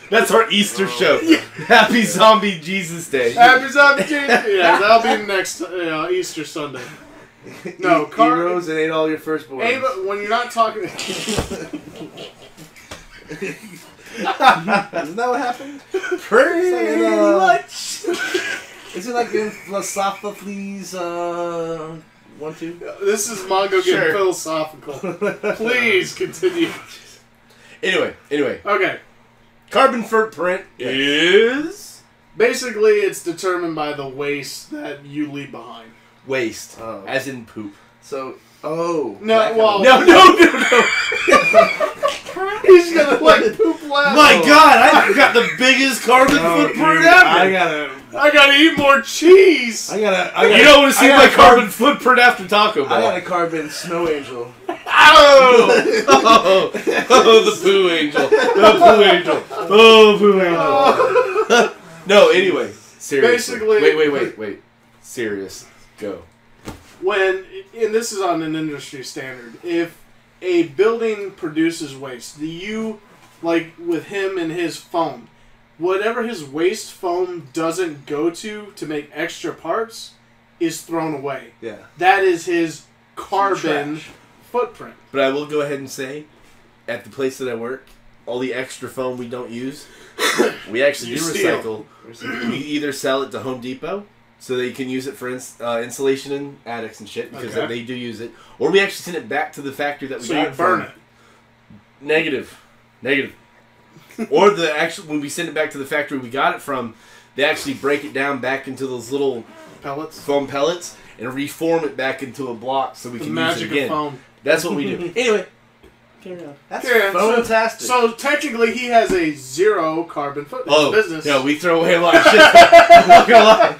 That's our Easter show. Happy Zombie Jesus Day. Happy Zombie Jesus. Yeah, that'll be next Easter Sunday. No, He carbon. rose and ate all your firstborn. Hey, but when you're not talking. Isn't that what happened? Pretty much. Is it like in Philosophical's 1-2? This is Mongo getting Sure. philosophical. Please continue. Anyway. Okay. Carbon footprint is Basically, it's determined by the waste that you leave behind. waste, Oh. as in poop. So, No, that well- No. He's gonna like poop last. My God, I've got the biggest carbon footprint ever. I gotta eat more cheese. I gotta. You don't want to see my carbon footprint after Taco Bell. I got a carbon snow angel. Oh, the poo angel. The poo angel. Oh, poo angel. No, anyway. Seriously. Basically- Wait. Serious. Go. And this is on an industry standard, if a building produces waste, like with him and his foam, whatever his waste foam doesn't go to make extra parts is thrown away. Yeah. That is his carbon Trash. footprint. But I will go ahead and say, at the place that I work, all the extra foam we don't use, we actually You do steal. recycle. We either sell it to Home Depot, so they can use it for insulation in attics and shit, because Okay. they do use it, or we actually send it back to the factory that we So got you it burn from. it. Negative. Or when we send it back to the factory we got it from, they actually break it down back into those little Pellets. foam pellets and reform it back into a block so we The can use it magic again. of foam. That's what we do. Anyway. That's Yeah, fantastic. So technically, he has a 0 carbon footprint business. Yeah, we throw away a lot of shit. I'm not gonna lie.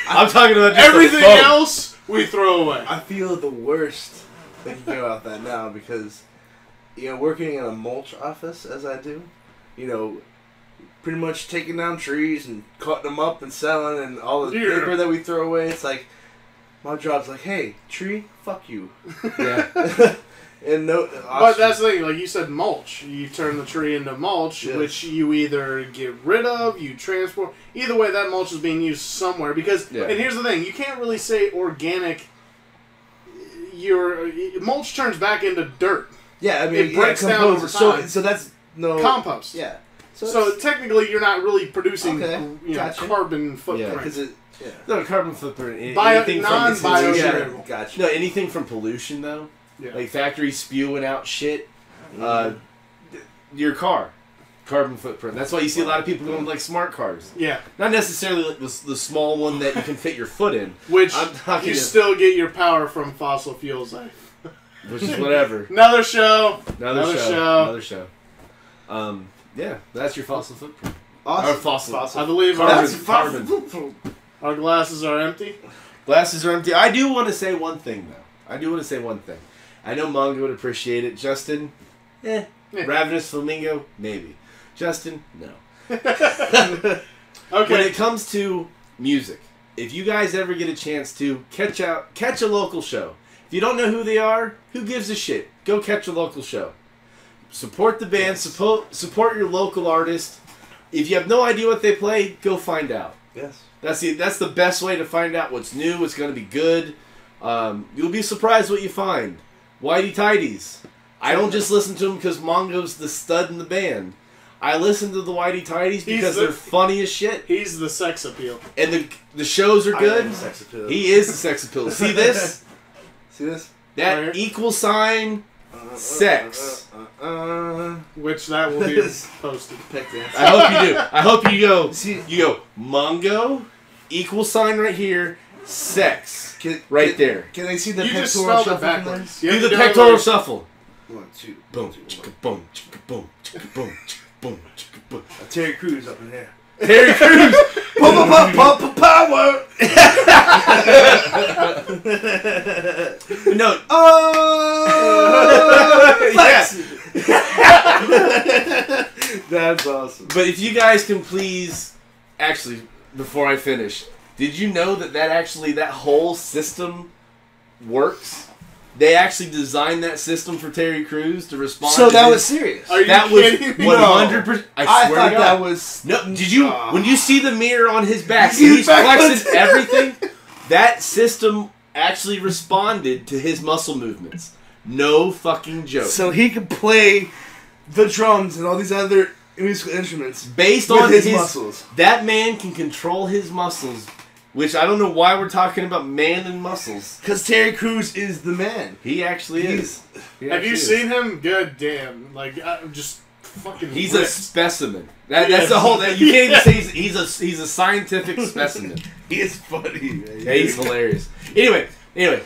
I'm talking about just Everything the foam. else we throw away. I feel the worst thinking about that now because, working in a mulch office as I do, pretty much taking down trees and cutting them up and selling and all the Yeah. paper that we throw away. It's like, my job's like, hey, tree, fuck you. Yeah. And But that's the thing, like you said, mulch. You turn the tree into mulch, Yes. which you either get rid of, you transport. Either way, that mulch is being used somewhere. Because, Yeah. and here's the thing, you can't really say organic. Mulch turns back into dirt. Yeah, I mean, It breaks down over time. So that's no Compost. Yeah. So technically, you're not really producing Okay, gotcha. carbon footprint. because it. Yeah. No, carbon footprint. Bio- anything from non-biodegradable. Yeah, gotcha. No, anything from pollution though. Yeah. Like factories spewing out shit. Your car, carbon footprint. That's why you see a lot of people going with like smart cars. Yeah. Not necessarily like the small one that you can fit your foot in, Which I'm talking you to- still get your power from fossil fuels. which is whatever. Another show. Another show. Yeah, that's your fossil footprint. Awesome. Or fossil. I believe Carbon. our glasses are empty. Glasses are empty. I do want to say one thing though. I know Mongo would appreciate it. Justin, RavenusFlamingo, maybe. Justin, no. Okay. When it comes to music, if you guys ever get a chance to catch a local show. If you don't know who they are, who gives a shit? Go catch a local show. Support the band, support your local artist. If you have no idea what they play, go find out. Yes. That's the best way to find out what's new, what's going to be good. You'll be surprised what you find. Whitey Tidies. I don't just listen to them because Mongo's the stud in the band. I listen to the Whitey Tidies because they're funny as shit. He's the sex appeal. And the shows are I good. am sex appeal. He is the sex appeal. See this? See this? That Right here. equal sign sex. Which that will be posted. Peck dance. I hope you do. I hope you go. See- You go Mongo, equal sign right here, sex right there. Can they see the You just pectoral spelled it shuffle from there? backwards. You Do have the to do it pectoral like- shuffle. 1, 2, Boom, 1, 2, chicka boom, chicka boom, chicka boom, chicka boom, chicka boom. Terry Crews up in here. Terry Crews. Power. No. Oh. Yes. That's awesome. But if you guys can please, actually, before I finish, did you know that whole system works? They actually designed that system for Terry Crews to respond. So to that his, was serious. Are you that kidding was me? 100%. I I swear thought to God. that was No, did you when you see the mirror on his back, See and the he's back flexing on- everything? That system actually responded to his muscle movements. No fucking joke. so he could play the drums and all these other musical instruments Based with on his muscles. that man can control his muscles, which I don't know why we're talking about man and muscles. Because Terry Crews is the man. He actually is. He Have actually you is. seen him? Good damn. Like, I'm just fucking He's a ripped. specimen. That's the whole. You can't even say he's a scientific specimen. He is funny, man. Yeah, he's hilarious. Anyway,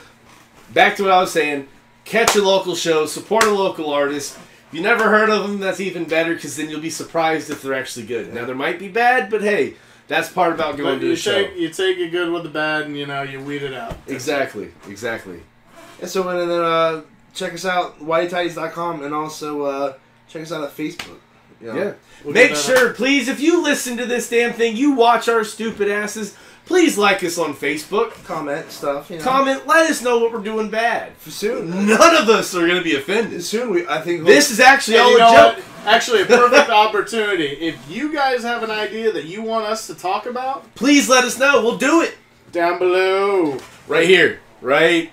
back to what I was saying. Catch a local show, support a local artist. If you never heard of them, that's even better because then you'll be surprised if they're actually good. Now, they might be bad, but hey, that's part about going But to a show. you take it good with the bad, and you weed it out. Exactly. Yeah, so and then check us out, whiteytighties.com, and also check us out on Facebook. You know. Yeah. We'll Make get that sure, please, if you listen to this damn thing, you watch our stupid asses, please like us on Facebook. Comment stuff. You know. Comment, let us know what we're doing bad. Soon. None of us are going to be offended. Soon, I think. This is actually And all you a know joke. what? Actually, a perfect opportunity. If you guys have an idea that you want us to talk about, Please let us know. We'll do it. down below. Right here. Right.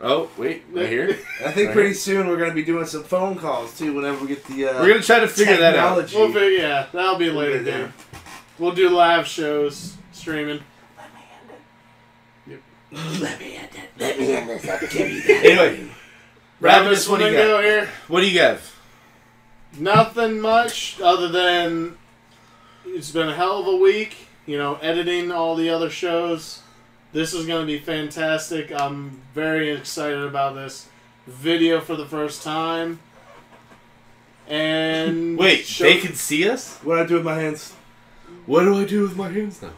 Oh, wait. Right here. I think pretty soon we're going to be doing some phone calls, too, whenever we get the We're going to try to figure that out. technology. Yeah, that'll be later, Yeah. dude. We'll do live shows, streaming. Anyway. Ravenus, what do you Flamingo got? here. What do you got? Nothing much other than it's been a hell of a week. Editing all the other shows. This is going to be fantastic. I'm very excited about this video for the first time. And Wait, they can see us? What do I do with my hands? What do I do with my hands now?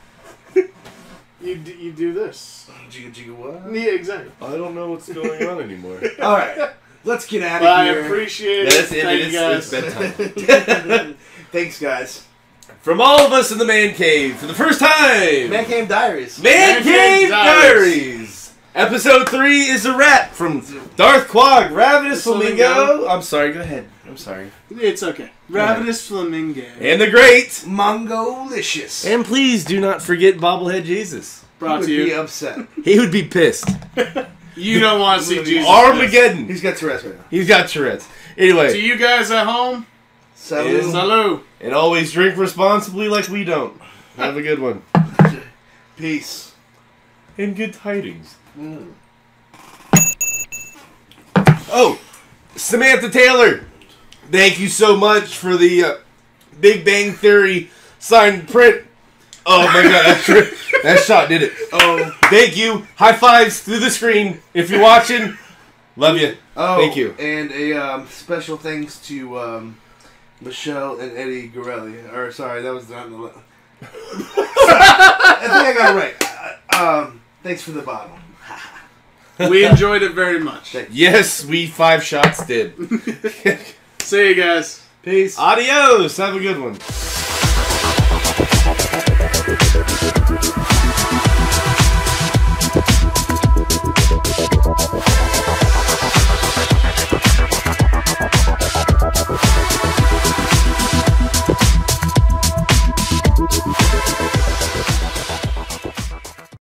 you do this. Jigga jigga what? Yeah, exactly. I don't know what's going on anymore. All right, let's get out But I of here. appreciate Yeah, it. that's it. Thank you guys. It's bedtime. Thanks, guys. From all of us in the Man Cave, for the first time, Man Cave Diaries. Man Cave Diaries. Episode 3 is a wrap from DarthQuag, RavenusFlamingo. I'm sorry, go ahead. I'm sorry. It's okay. RavenusFlamingo. And the great. Mongolicious. And please do not forget Bobblehead Jesus. Brought He to would be you. upset. He would be pissed. You don't want to see Jesus. Armageddon. He's got Tourette's right now. He's got Tourette's. To Anyway, you guys at home, Salud. salute. and always drink responsibly like we don't. Have a good one. Peace. And good tidings. Oh, Samantha Taylor, thank you so much for the Big Bang Theory signed print. Oh my god, that shot did it. Oh, thank you. High fives through the screen if you're watching. Love you. Oh, Thank you. And a special thanks to Michelle and Eddie Gorelli. Or sorry, that was not the. I think I got it right. Thanks for the bottle. We enjoyed it very much. Yes, we 5 shots did. See you guys. Peace. Adios. Have a good one.